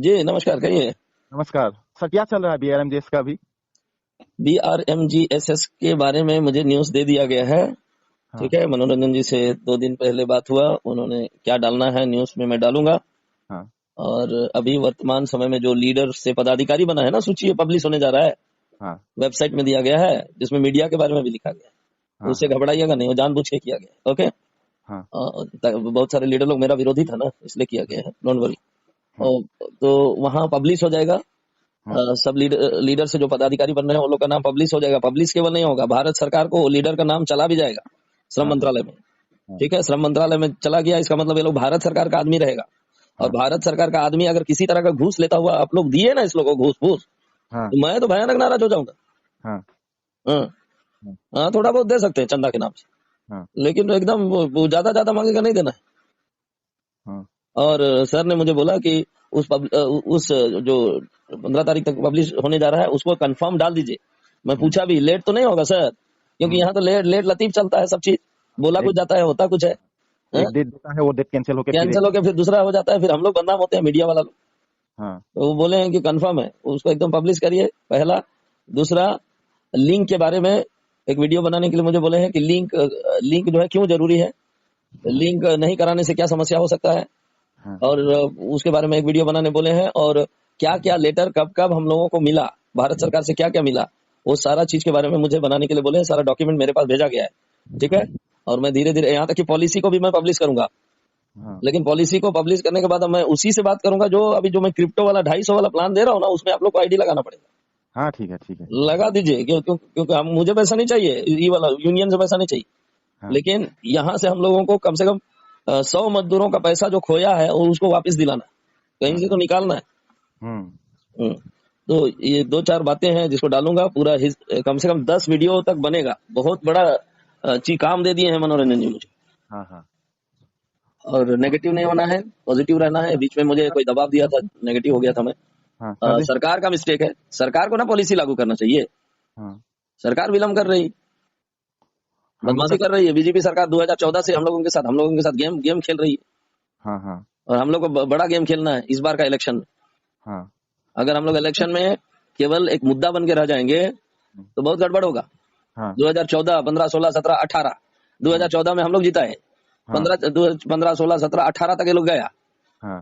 जी नमस्कार, कहिए। नमस्कार सर, क्या चल रहा है बीआरएमजीएस का अभी? BRMGSS के बारे में मुझे न्यूज़ दे दिया गया है। हाँ ठीक है, मनोरंजन जी से 2 दिन पहले बात हुआ, उन्होंने क्या डालना है न्यूज़ में मैं डालूंगा। हाँ और अभी वर्तमान समय में जो लीडर से पदाधिकारी बना है ना, सूची पब्लिश होने जा रहा है, हाँ वेबसाइट में दिया गया है, जिसमें मीडिया के बारे में भी लिखा गया है। हाँ उससे हाँ घबराइएगा नहीं, वो जानबूझ के किया गया है। ओके। हाँ बहुत सारे लीडर लोग मेरा विरोधी था ना, इसलिए किया गया है, डोंट वरी। हाँ तो वहाँ पब्लिश हो जाएगा। हाँ सब लीडर से जो पदाधिकारी बन रहे हैं वो लोग का नाम पब्लिश हो जाएगा। पब्लिश केवल नहीं होगा, भारत सरकार को लीडर का नाम चला भी जाएगा श्रम हाँ हाँ मंत्रालय में। हाँ ठीक है, श्रम मंत्रालय में चला गया, इसका मतलब ये लोग भारत सरकार का आदमी रहेगा। और हाँ भारत सरकार का आदमी अगर किसी तरह का घूस लेता हुआ आप लोग दिए ना इस लोगों को घूस फूस, हाँ तो मैं तो भयानक नाराज हो जाऊंगा। हाँ हाँ। हाँ, थोड़ा बहुत दे सकते हैं चंदा के नाम से, हाँ लेकिन एकदम वो ज्यादा ज्यादा मांगेगा नहीं देना है। हाँ और सर ने मुझे बोला कि उस जो 15 तारीख तक पब्लिश होने जा रहा है उसको कंफर्म डाल दीजिए। मैं हम्म, पूछा भी लेट तो नहीं होगा सर, क्योंकि हम्म, यहाँ तो लेट लेट लतीफ चलता है, सब चीज बोला कुछ एक जाता है होता कुछ है। एक डेट देता है, वो डेट कैंसिल होके फिर कैंसिल एक। होकर फिर दूसरा हो जाता है, फिर हम लोग बदनाम होते हैं, मीडिया वाला लोग। हाँ तो वो बोले हैं कि कंफर्म है, उसको एकदम पब्लिश करिए, पहला। दूसरा, लिंक के बारे में एक वीडियो बनाने के लिए मुझे बोले हैं कि लिंक लिंक जो है क्यों जरूरी है, हाँ लिंक नहीं कराने से क्या समस्या हो सकता है, हाँ और उसके बारे में एक वीडियो बनाने बोले हैं। और क्या क्या लेटर कब कब हम लोगों को मिला, भारत सरकार से क्या क्या मिला, वो सारा चीज के बारे में मुझे बनाने के लिए बोले हैं। सारा डॉक्यूमेंट मेरे पास भेजा गया है। ठीक है। और मैं धीरे धीरे यहाँ तक कि पॉलिसी को भी मैं पब्लिश करूंगा। हाँ लेकिन पॉलिसी को पब्लिश करने के बाद अब मैं उसी से बात करूंगा जो अभी जो मैं क्रिप्टो वाला 250 वाला प्लान दे रहा हूँ ना, उसमें आप लोग को आईडी लगाना पड़ेगा। हाँ, ठीक है ठीक है। लगा दीजिए, क्योंकि हम मुझे पैसा नहीं चाहिए, ये वाला यूनियन से पैसा नहीं चाहिए। हाँ लेकिन यहाँ से हम लोगों को कम से कम 100 मजदूरों का पैसा जो खोया है और उसको वापस दिलाना है, कहीं हाँ से तो निकालना है। हम्म हम्म। तो ये 2-4 बातें हैं जिसको डालूंगा, पूरा कम से कम 10 वीडियो तक बनेगा। बहुत बड़ा चीज काम दे दिए हैं मनोरंजन जी मुझे। हाँ हाँ और नेगेटिव नहीं होना है, पॉजिटिव रहना है। बीच में मुझे कोई दबाव दिया था, नेगेटिव हो गया था मैं। हाँ सर। सरकार का मिस्टेक है, सरकार को ना पॉलिसी लागू करना चाहिए। हाँ, सरकार विलम्ब कर रही, हम लोग का। बदमाशी कर रही है। बीजेपी सरकार 2014 से हम लोगों के साथ गेम गेम खेल रही है। हाँ हाँ और हम लोग को बड़ा गेम खेलना है इस बार का इलेक्शन में। हाँ अगर हम लोग इलेक्शन में केवल एक मुद्दा बन के रह जाएंगे तो बहुत गड़बड़ होगा। हाँ 2014, 15, 16, 17, 18, हाँ 2014 में हम लोग जीता है। हाँ 15, 16, 17, 18 तक ये लोग गया। हाँ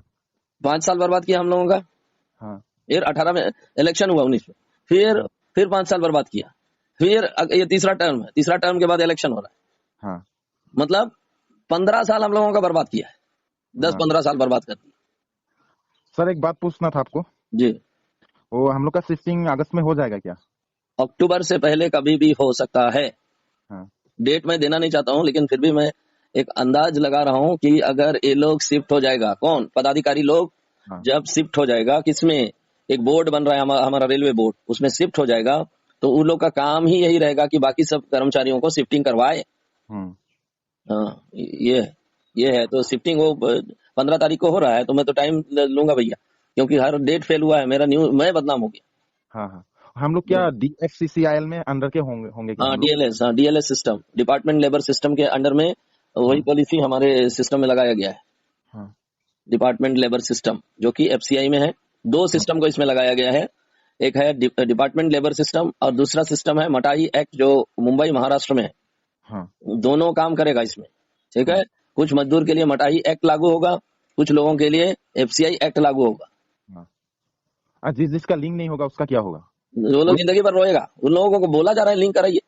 5 साल बर्बाद किया हम लोगों का। हाँ फिर 18 में इलेक्शन हुआ, 19 में फिर 5 साल बर्बाद किया। फिर ये तीसरा टर्म है, तीसरा टर्म के बाद इलेक्शन हो रहा हाँ है। मतलब 15 साल हम लोगों का बर्बाद किया है, दस हाँ। 15 साल बर्बाद कर दिए। सर एक बात पूछना था आपको। जी। वो हम लोग का शिफ्टिंग अगस्त में हो जाएगा क्या? अक्टूबर से पहले कभी भी हो सकता है। हाँ डेट मैं देना नहीं चाहता हूं, लेकिन फिर भी मैं एक अंदाज लगा रहा हूं कि अगर ये लोग शिफ्ट हो जाएगा, कौन पदाधिकारी लोग हाँ जब शिफ्ट हो जाएगा, किसमें एक बोर्ड बन रहा है हमारा रेलवे बोर्ड, उसमें शिफ्ट हो जाएगा, तो उन लोग का काम ही यही रहेगा कि बाकी सब कर्मचारियों को शिफ्टिंग करवाए। हम्म हाँ, ये है। तो शिफ्टिंग वो 15 तारीख को हो रहा है, तो मैं तो टाइम लूंगा भैया, क्योंकि हर डेट फेल हुआ है मेरा, न्यूज मैं बदनाम हो हाँ हाँ। हम लोग गया। क्या डीएफसीसीआईएल में अंडर के होंगे होंगे क्या हाँ हम लोग? डीएलएस, हाँ DLS system, department labour system के अंडर में वही हाँ पॉलिसी हमारे सिस्टम में लगाया गया है। हाँ डिपार्टमेंट लेबर सिस्टम जो कि एफसीआई में है। दो हाँ सिस्टम को इसमें लगाया गया है। एक है डिपार्टमेंट लेबर सिस्टम, और दूसरा सिस्टम है मटाही एक्ट जो मुंबई महाराष्ट्र में है। हाँ दोनों काम करेगा इसमें। ठीक हाँ है। कुछ मजदूर के लिए मटाही एक्ट लागू होगा, कुछ लोगों के लिए एफसीआई एक्ट लागू होगा। हाँ। जिसका लिंक नहीं होगा उसका क्या होगा? वो वो लोग जिंदगी भर रोएगा। उन लोगों को बोला जा रहा है लिंक कराइए।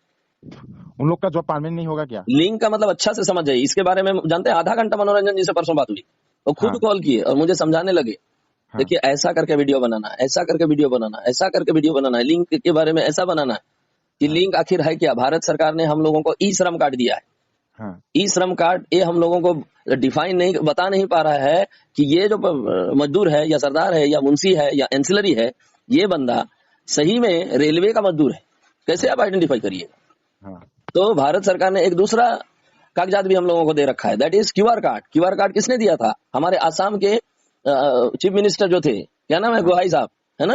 उन लोग का जॉब परमानेंट नहीं होगा क्या? लिंक का मतलब अच्छा से समझ जाइए, इसके बारे में जानते हैं। आधा घंटा मनोरंजन जी से परसों बात हुई, वो खुद हाँ कॉल किए और मुझे समझाने लगे। हाँ देखिए, ऐसा करके वीडियो बनाना, ऐसा करके वीडियो बनाना, ऐसा करके वीडियो बनाना है, लिंक के बारे में ऐसा बनाना है कि हाँ लिंक आखिर है क्या। भारत सरकार ने हम लोगों को ई श्रम कार्ड दिया है। हाँ ई श्रम कार्ड ये हम लोगों को डिफाइन नहीं बता नहीं पा रहा है कि ये जो मजदूर है या सरदार है या मुंशी है या एंसिलरी है, ये बंदा सही में रेलवे का मजदूर है, कैसे हाँ आप आइडेंटिफाई करिएगा। हाँ तो भारत सरकार ने एक दूसरा कागजात भी हम लोगों को दे रखा है, that is QR card. QR card किसने दिया था? हमारे आसाम के चीफ मिनिस्टर जो थे, क्या नाम है, हाँ गोहाई साहब, है ना,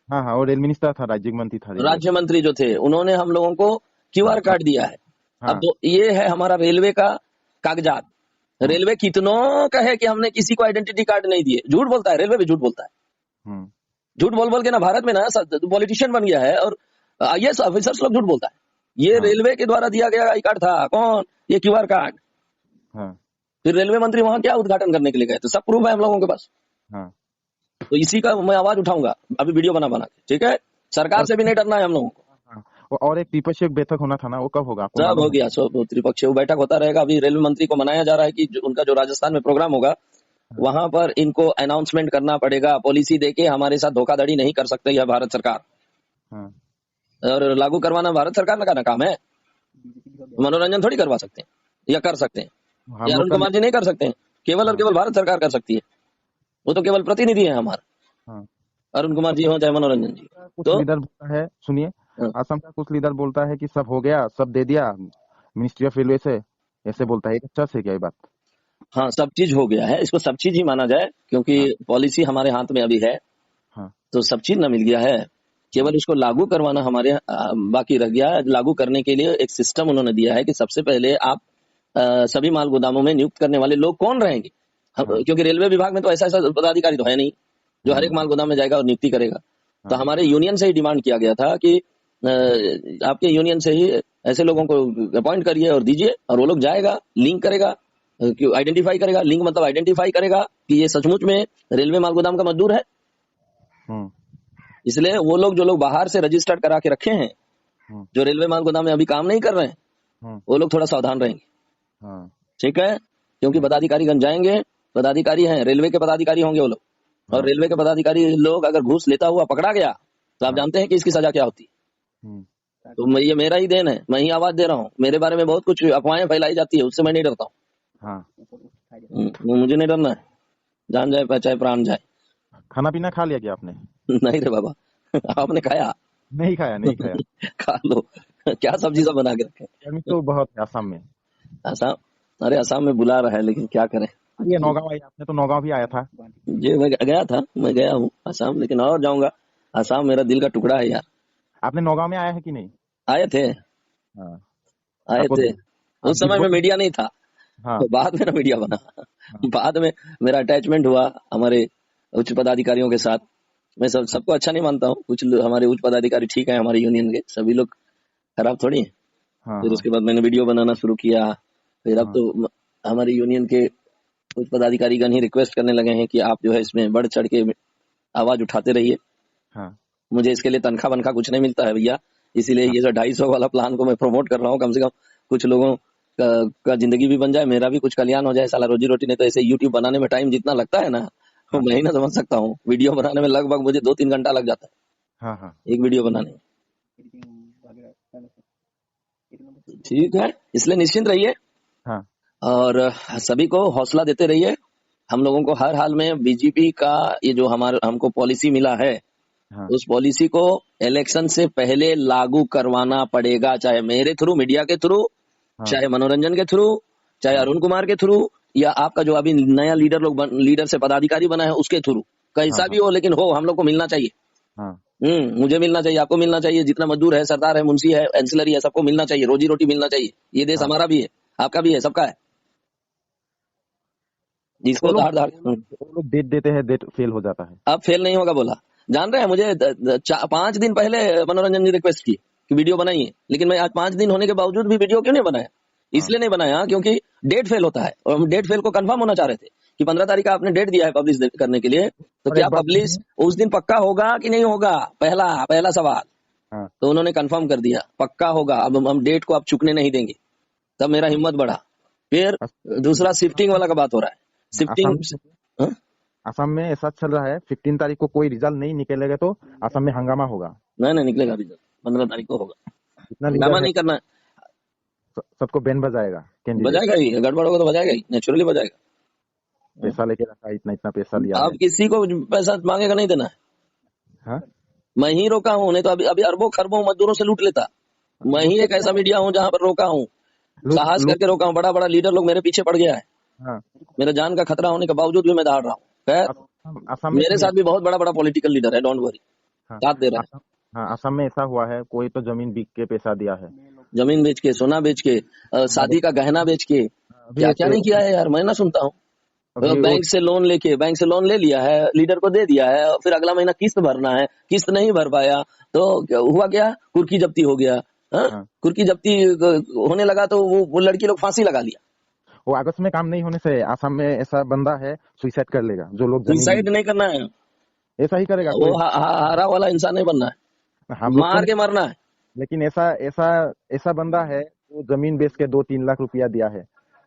हाँ हाँ। वो रेल मिनिस्टर था, राज्य मंत्री था रेलवे राज्य का। मंत्री जो थे, उन्होंने हम लोगों को क्यूआर हाँ कार्ड दिया है। अब हाँ तो ये है हमारा रेलवे का कागजात। हाँ रेलवे कितनों का है कि हमने किसी को आइडेंटिटी कार्ड नहीं दिए। झूठ बोलता है रेलवे भी, झूठ बोलता है। हम्म। झूठ बोल बोल के ना भारत में ना पॉलिटिशियन बन गया है, और आईएएस ऑफिसर्स लोग झूठ बोलता है। ये हाँ रेलवे के द्वारा दिया गया आई कार्ड था, कौन, ये क्यूआर कार्ड। हाँ फिर रेलवे मंत्री वहां क्या उद्घाटन करने के लिए गए थे, सब प्रूफ है हम लोगों के पास। हाँ। तो इसी का मैं आवाज उठाऊंगा अभी वीडियो बना बना के, ठीक है। सरकार और से भी नहीं डरना है हम लोगों को। हाँ, और एक त्रिपक्षीय बैठक होना था ना, वो कब होगा, आपको सब हो मालूम है? गया, सब त्रिपक्षीय बैठक होता रहेगा। अभी रेलवे मंत्री को मनाया जा रहा है कि उनका जो राजस्थान में प्रोग्राम होगा, हाँ वहां पर इनको अनाउंसमेंट करना पड़ेगा, पॉलिसी देके हमारे साथ धोखाधड़ी नहीं कर सकते यह भारत सरकार। हाँ और लागू करवाना भारत सरकार का ना काम है, मनोरंजन थोड़ी करवा सकते हैं या कर सकते हैं। ये हम लोग अरुण का। कुमार जी नहीं कर सकते हैं, केवल और हाँ केवल भारत सरकार कर सकती है। वो तो केवल प्रतिनिधि है हमारा, हाँ। अरुण कुमार जी हो चाहे मनोरंजन जी। कुछ तो लीडर बोलता है, सुनिए, हाँ, असम का कुछ लीडर बोलता है कि सब हो गया, सब दे दिया मिनिस्ट्री ऑफ रेलवे से, ऐसे बोलता है। ये सच है क्या ये बात? हाँ, सब चीज हो गया है, इसको सब चीज ही माना जाए, क्योंकि हाँ पॉलिसी हमारे हाथ में अभी है। हाँ तो सब चीज ना मिल गया है, हाँ केवल इसको लागू करवाना हमारे बाकी रह गया है। लागू करने के लिए एक सिस्टम उन्होंने दिया है कि सबसे पहले आप सभी माल गोदामों में नियुक्त करने वाले लोग कौन रहेंगे। हाँ क्योंकि रेलवे विभाग में तो ऐसा ऐसा पदाधिकारी तो है नहीं जो हर एक माल हाँ गोदाम में जाएगा और नियुक्ति करेगा। तो हाँ हमारे यूनियन से ही डिमांड किया गया था कि आपके यूनियन से ही ऐसे लोगों को अपॉइंट करिए और दीजिए, और वो लोग जाएगा, लिंक करेगा, आइडेंटिफाई करेगा। लिंक मतलब आइडेंटिफाई करेगा कि ये सचमुच में रेलवे माल गोदाम का मजदूर है। हम्म इसलिए वो लोग जो लोग बाहर से रजिस्टर्ड करा के रखे हैं, हम्म जो रेलवे माल गोदाम में अभी काम नहीं कर रहे हैं, हम्म। वो लोग थोड़ा सावधान रहेंगे, हाँ ठीक है। क्योंकि पदाधिकारी गण जाएंगे, पदाधिकारी हैं, रेलवे के पदाधिकारी होंगे वो लोग, और हाँ रेलवे के पदाधिकारी लोग अगर घूस लेता हुआ पकड़ा गया तो आप हाँ। जानते हैं कि इसकी सजा क्या होती है। हम्म। तो ये मेरा ही देन है, मैं ही आवाज दे रहा हूँ। मेरे बारे में बहुत कुछ अफवाहें फैलाई जाती है, उससे मैं नहीं डरता हूँ। हाँ। मुझे नहीं डरना है, जान जाए चाहे प्राण जाए। खाना पीना खा लिया क्या आपने? नहीं रे बाबा, आपने खाया? नहीं खाया, नहीं खाया। खा लो। क्या सब्जी सब बना के रखे? गर्मी तो बहुत है असम में। असम? अरे असम में बुला रहा है, लेकिन क्या करें। ये नौगांव आई, आपने तो नौगांव भी आया था। जी मैं गया था, मैं गया हूँ असम, लेकिन और जाऊंगा। असम मेरा दिल का टुकड़ा है यार। आपने नौगांव में आया है कि नहीं? आए थे, हाँ। आए आपको थे। आप उस बिग समय में बॉस। मीडिया नहीं था, हाँ तो बाद में ना मीडिया बना। हाँ बाद में मेरा अटैचमेंट हुआ हमारे उच्च पदाधिकारियों के साथ। मैं सबको अच्छा नहीं मानता हूँ, कुछ हमारे उच्च पदाधिकारी ठीक है, हमारे यूनियन के सभी लोग खराब थोड़ी है। हाँ फिर हाँ उसके बाद मैंने वीडियो बनाना शुरू किया। फिर अब हाँ तो हमारे यूनियन के कुछ पदाधिकारीगण ही रिक्वेस्ट करने लगे हैं कि आप जो है इसमें बढ़ चढ़ के आवाज उठाते रहिए। हाँ मुझे इसके लिए तनख्वाह वनखा कुछ नहीं मिलता है भैया, इसीलिए हाँ ये जो 250 वाला प्लान को मैं प्रमोट कर रहा हूँ। कम से कम कुछ लोगों का जिंदगी भी बन जाए, मेरा भी कुछ कल्याण हो जाए। साला रोजी रोटी नहीं तो ऐसे यूट्यूब बनाने में टाइम जितना लगता है ना, वो हाँ मैं ही ना समझ सकता हूँ। वीडियो बनाने में लगभग मुझे 2-3 घंटा लग जाता हाँ हाँ है एक वीडियो बनाने में। ठीक है, इसलिए निश्चिंत रहिए हाँ और सभी को हौसला देते रहिए। हम लोगों को हर हाल में बीजेपी का ये जो हमारे हमको पॉलिसी मिला है, हाँ उस पॉलिसी को इलेक्शन से पहले लागू करवाना पड़ेगा, चाहे मेरे थ्रू, मीडिया के थ्रू, हाँ चाहे मनोरंजन के थ्रू, चाहे हाँ अरुण कुमार के थ्रू, या आपका जो अभी नया लीडर से पदाधिकारी बना है उसके थ्रू, हाँ कैसा भी हो, लेकिन हो, हम लोग को मिलना चाहिए। हाँ मुझे मिलना चाहिए, आपको मिलना चाहिए, जितना मजदूर है, सरदार है, मुंशी है, एंसिलरी है, सबको मिलना चाहिए, रोजी रोटी मिलना चाहिए। ये देश हाँ। हमारा भी है, आपका भी है, सबका है। वो जिसको लोग धार धार वो लोग डेट देते हैं, डेट फेल हो जाता है। अब फेल नहीं होगा बोला। जान रहे हैं, मुझे 5 दिन पहले मनोरंजन ने रिक्वेस्ट की कि वीडियो बनाइए, लेकिन मैं आज 5 दिन होने के बावजूद भी वीडियो क्यों नहीं बनाया? हाँ इसलिए नहीं बनाया क्योंकि डेट फेल होता है, और हम डेट फेल को कंफर्म होना चाह रहे थे कि 15 तारीख का आपने डेट दिया है पब्लिश करने के लिए, तो और क्या एक बात पब्लिश सुनिए। उस दिन पक्का होगा कि नहीं होगा? पहला पहला सवाल। हाँ तो उन्होंने कंफर्म कर दिया पक्का होगा, अब हम डेट को अब चुकने नहीं देंगे। तब मेरा हिम्मत बढ़ा। फिर अस- दूसरा शिफ्टिंग वाला का बात हो रहा है, असम शिफ्टिंग। में असम में ऐसा चल रहा है, 15 तारीख को कोई रिजल्ट नहीं निकलेगा तो असम में हंगामा होगा। नहीं नहीं निकलेगा रिजल्ट, 15 तारीख को होगा। जितना हंगामा लीडर है नहीं करना है, सबको बैन बजाएगा कैंडिडेट। बजाएगा ही, गड़बड़ होगा तो बजाएगा ही, नेचुरली बजाएगा। पैसा लेके रखा है, इतना इतना पैसा लिया आप है। किसी को पैसा मांगेगा नहीं देना है। हाँ मैं ही रोका हूँ, नहीं तो अभी अभी अरबों खरबों मजदूरों से लूट लेता। मैं ही लूट एक ऐसा मीडिया हूँ जहाँ पर रोका हूँ, लूट साहस लूट। करके रोका हूँ। बड़ा बड़ा लीडर लोग मेरे पीछे पड़ गया है, हाँ। मेरे जान का खतरा होने के बावजूद भी मैं दहाड़ रहा हूँ। खैर, असम में मेरे सुनिए। साथ भी बहुत बड़ा बड़ा पॉलिटिकल लीडर है, डोंट वरी, हाँ साथ दे रहा है। असम। हाँ असम में ऐसा हुआ है, कोई तो जमीन बिक के पैसा दिया है। जमीन बेच के, सोना बेच के, हमारे शादी का गहना बेच के, अभी क्या एक क्या नहीं किया है यार, मैं ना सुनता हूँ। अभी वो बैंक से लोन लेके, बैंक से लोन ले लिया है, लीडर को दे दिया है, फिर अगला महीना किस्त भरना है, किस्त नहीं भर पाया तो हुआ क्या, कुर्की जब्ती हो गया। हाँ, हाँ, कुर्की जब्ती होने लगा तो वो लड़की लोग फांसी लगा लिया। वो अगस्त में काम नहीं होने से आसाम में ऐसा बंदा है सुसाइड कर लेगा, जो लोग जमीन सुसाइड नहीं करना है, ऐसा ही करेगा वो कोई। हारा वाला इंसान नहीं बनना है, हम लोग तो मार के नहीं, मरना है। लेकिन ऐसा ऐसा ऐसा बंदा है वो जमीन बेच के 2-3 लाख रुपया दिया है।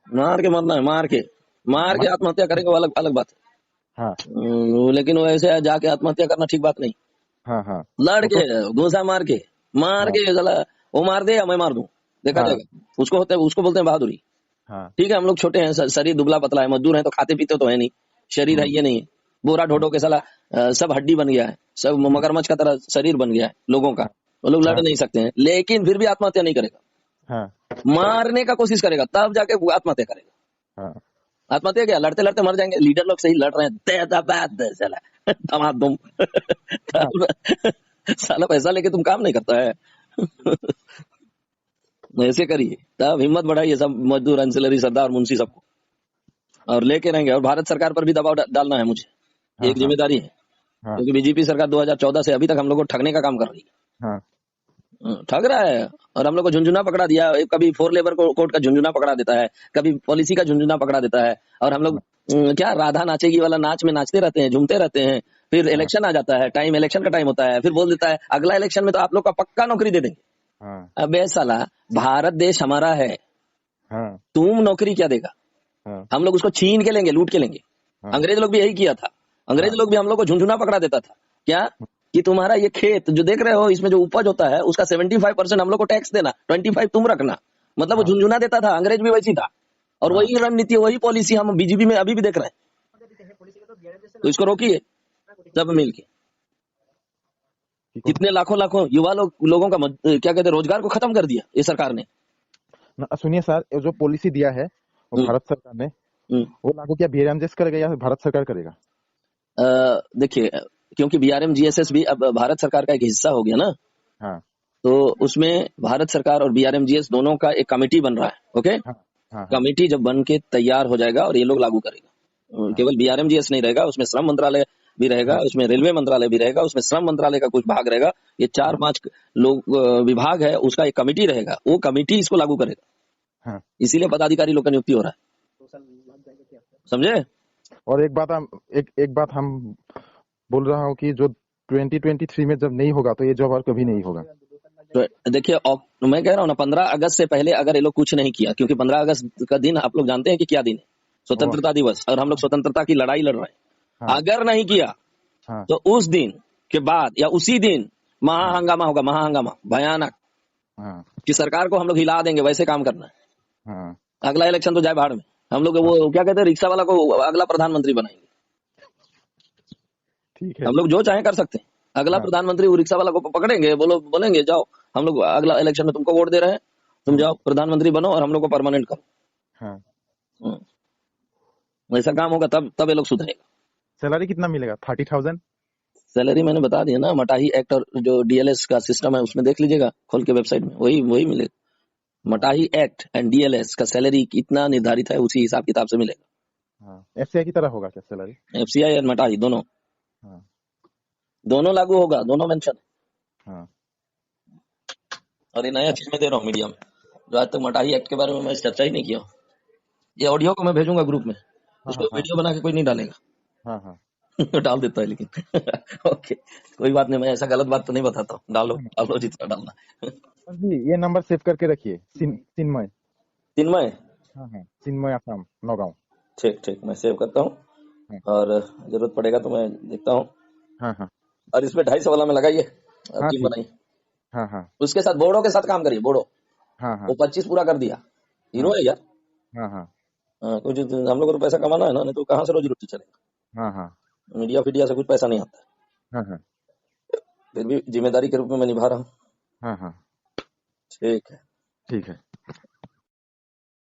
मार के मरना है, मार के मत आत्महत्या करेंगे वो अलग अलग बात है। हाँ, लेकिन वो ऐसे जाके आत्महत्या करना ठीक बात नहीं। हाँ, हाँ, लड़ वो के, तो घूसा मार हाँ, के साला, वो मार दे या मैं मार दूं, देखा हाँ, जाएगा। उसको बोलते हैं बहादुरी। हाँ, ठीक है, हम लोग छोटे हैं, शरीर दुबला पतला है, मजदूर है तो खाते पीते तो है नहीं, शरीर है ये नहीं, बोरा ढोढो के साला सब हड्डी बन गया है, सब मगरमच्छ का तरह शरीर बन गया है लोगों का। वो लोग लड़ हाँ, नहीं सकते हैं, लेकिन फिर भी आत्महत्या नहीं करेगा, हाँ, मारने का कोशिश करेगा, तब जाके वो आत्महत्या करेगा। हाँ, आत्महत्या क्या, लड़ते लड़ते मर जाएंगे, लीडर लोग सही लड़ रहे हैं, दे दबाद दे साला धमाधुम हाँ, साला पैसा लेके तुम काम नहीं करता है ऐसे करिए, तब हिम्मत बढ़ाइए सब मजदूर, अंसलरी, सरदार, मुंशी सबको, और लेके रहेंगे। और भारत सरकार पर भी दबाव डालना है मुझे, हाँ, एक हाँ, जिम्मेदारी है, हाँ, क्योंकि बीजेपी सरकार 2014 से अभी तक हम लोग को ठगने का काम कर रही है। हाँ, ठग रहा है, और हम लोग को झुंझुना पकड़ा दिया, कभी फोर लेबर कोर्ट का झुंझुना पकड़ा देता है, कभी पॉलिसी का झुंझुना पकड़ा देता है, और हम लोग क्या राधा नाचेगी वाला नाच में नाचते रहते हैं, झूमते रहते हैं। फिर हाँ, इलेक्शन आ जाता है, टाइम इलेक्शन का टाइम होता है, फिर बोल देता है अगला इलेक्शन में तो आप लोग का पक्का नौकरी दे देंगे। हाँ, अबे साला, भारत देश हमारा है, हाँ, तुम नौकरी क्या देगा, हाँ, हम लोग उसको छीन के लेंगे, लूट के लेंगे। हाँ, अंग्रेज लोग भी यही किया था, अंग्रेज हाँ, लोग भी हम लोग को झुंझुना पकड़ा देता था। क्या, कि तुम्हारा ये खेत जो देख रहे हो, इसमें जो उपज होता है उसका 75% हम लोग को टैक्स देना, 25 तुम रखना। मतलब वो हाँ, झुंझुना देता था, अंग्रेज भी वैसी था, और हाँ, वही रणनीति, वही पॉलिसी हम बीजेपी में अभी भी देख रहे हैं। तो इसको रोकिए सब मिलके। ठीक हो। कितने लाखों लाखों युवा लोगों का क्या कहते हैं, रोजगार को खत्म कर दिया ये सरकार ने। सुनिए सर, ये जो पॉलिसी दिया है वो हम्म, भारत सरकार ने, हम्म। वो लागू क्या B R M G S करेगा या भारत सरकार करेगा? देखिए, क्योंकि बीआरएम जीएसएस भी अब भारत सरकार का एक हिस्सा हो गया ना, हाँ, तो उसमें भारत सरकार और बीआरएमजीएस दोनों का एक कमेटी बन रहा है। ओके, हाँ, हाँ, हाँ, कमेटी जब बन के तैयार हो जाएगा और ये लोग लागू करेगा, हाँ, केवल बीआरएमजीएस नहीं रहेगा, उसमें श्रम मंत्रालय भी रहेगा, हाँ, उसमें रेलवे मंत्रालय भी रहेगा, उसमें श्रम मंत्रालय का कुछ भाग रहेगा। ये चार हाँ, पांच लोग विभाग है, उसका एक कमेटी रहेगा, वो कमेटी इसको लागू करेगा। हाँ। इसीलिए पदाधिकारी लोग का नियुक्ति हो रहा है, समझे। और एक बात हम बोल रहा हूँ कि जो 2023 में जब नहीं होगा तो ये जॉब और कभी नहीं होगा। तो देखिए, मैं कह रहा हूँ ना, 15 अगस्त से पहले अगर ये लोग कुछ नहीं किया, क्योंकि 15 अगस्त का दिन आप लोग जानते हैं कि क्या दिन है, वो स्वतंत्रता दिवस, और हम लोग स्वतंत्रता की लड़ाई लड़ रहे हैं। हाँ, अगर नहीं किया हाँ, तो उस दिन के बाद या उसी दिन हाँ, महाहंगामा होगा, महाहंगामा भयानक, हाँ, कि सरकार को हम लोग हिला देंगे, वैसे काम करना है। हाँ, अगला इलेक्शन तो जाए भाड़ में, हम लोग हाँ, वो क्या कहते हैं, रिक्शा वाला को अगला प्रधानमंत्री बनाएंगे। ठीक है। हम लोग जो चाहे कर सकते हैं, अगला हाँ, प्रधानमंत्री वो रिक्शा वाला को पकड़ेंगे, बोलेंगे जाओ, हम लोग अगला इलेक्शन में तुमको वोट दे रहे हैं, तुम हाँ, जाओ प्रधानमंत्री बनो और हम लोग को परमानेंट करो। हाँ। ऐसा काम होगा तब तब ये लोग सुधरेगा। सैलरी कितना मिलेगा? 30,000? सैलरी मैंने बता दिया ना, मटाही एक्ट और जो डीएलएस का सिस्टम है उसमें देख लीजिएगा खोल के वेबसाइट में, वही वही मिलेगा। हाँ, मटाही एक्ट एंड डीएलएस का सैलरी कितना निर्धारित है, उसी हिसाब किताब से मिलेगा। हाँ। एफसीआई की तरह होगा क्या सैलरी? एफसीआई और मटाही दोनों हाँ, दोनों लागू होगा, दोनों मेंशन। हाँ, और ये नया चीज मैं दे रहा हूँ मीडिया में, जो आज तक मटाही एक्ट के बारे में मैं चर्चा ही नहीं किया हूँ। ये ऑडियो को मैं भेजूंगा ग्रुप में, हाँ, उसको हाँ, वीडियो बना के कोई नहीं डालेगा हाँ, हाँ, डाल देता है लेकिन ओके, कोई बात नहीं, मैं ऐसा गलत बात तो नहीं बताता हूँ, डालो हाँ। डालो जितना डालना है। सर जी, ये नंबर सेव करके रखिए, चिन्मय। चिन्मय, हाँ, हाँ, चिन्मय आसाम, नौगांव। ठीक ठीक, मैं सेव करता हूँ, हाँ, और जरूरत पड़ेगा तो मैं देखता हूँ। हाँ, हाँ, और इसमें 250 वाला में लगाइए, अब हाँ, टीम ठीक। बनाइए। हाँ, हाँ, उसके साथ बोर्डो के साथ काम करिए, बोर्डो, हाँ, वो हाँ, 25 पूरा कर दिया, हीरो हाँ, है यार। हाँ, हाँ, कुछ हम लोग को तो पैसा कमाना है ना, नहीं तो कहाँ से रोजी रोटी चलेगा। हाँ, हाँ, मीडिया फीडिया से कुछ पैसा नहीं आता है, हाँ, हाँ, फिर भी जिम्मेदारी के रूप में मैं निभा रहा हूँ। हाँ, हाँ, ठीक है। ठीक है।